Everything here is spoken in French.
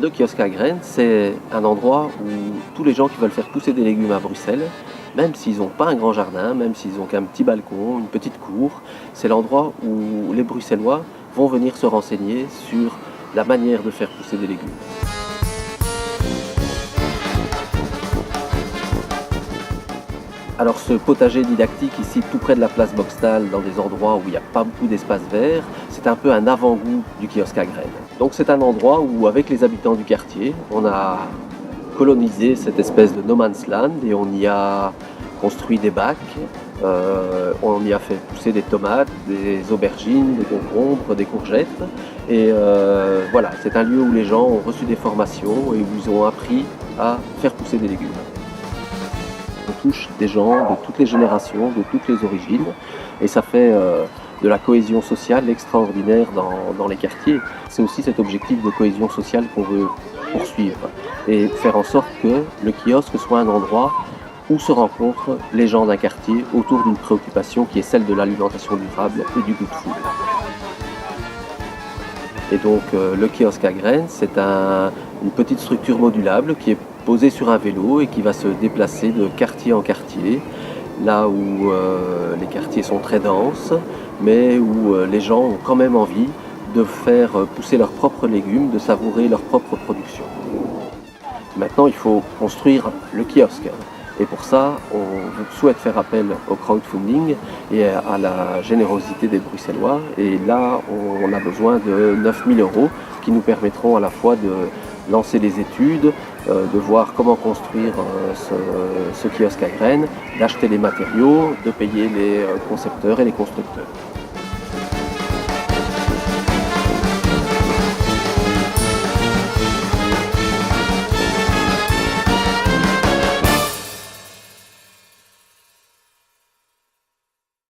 Le kiosque à graines, c'est un endroit où tous les gens qui veulent faire pousser des légumes à Bruxelles, même s'ils n'ont pas un grand jardin, même s'ils n'ont qu'un petit balcon, une petite cour, c'est l'endroit où les Bruxellois vont venir se renseigner sur la manière de faire pousser des légumes. Alors ce potager didactique ici tout près de la place Boxtal, dans des endroits où il n'y a pas beaucoup d'espace vert, c'est un peu un avant-goût du kiosque à graines. Donc c'est un endroit où avec les habitants du quartier, on a colonisé cette espèce de no man's land et on y a construit des bacs, on y a fait pousser des tomates, des aubergines, des concombres, des courgettes. Et voilà, c'est un lieu où les gens ont reçu des formations et où ils ont appris à faire pousser des légumes. On touche des gens de toutes les générations, de toutes les origines, et ça fait de la cohésion sociale extraordinaire dans les quartiers. C'est aussi cet objectif de cohésion sociale qu'on veut poursuivre et faire en sorte que le kiosque soit un endroit où se rencontrent les gens d'un quartier autour d'une préoccupation qui est celle de l'alimentation durable et du good food. Et donc le kiosque à graines, c'est une petite structure modulable qui est posée sur un vélo et qui va se déplacer de quartier en quartier, là où les quartiers sont très denses, mais où les gens ont quand même envie de faire pousser leurs propres légumes, de savourer leur propre production. Maintenant, il faut construire le kiosque. Et pour ça, on souhaite faire appel au crowdfunding et à la générosité des Bruxellois. Et là, on a besoin de 9 000 € qui nous permettront à la fois de lancer les études, de voir comment construire ce kiosque à graines, d'acheter les matériaux, de payer les concepteurs et les constructeurs.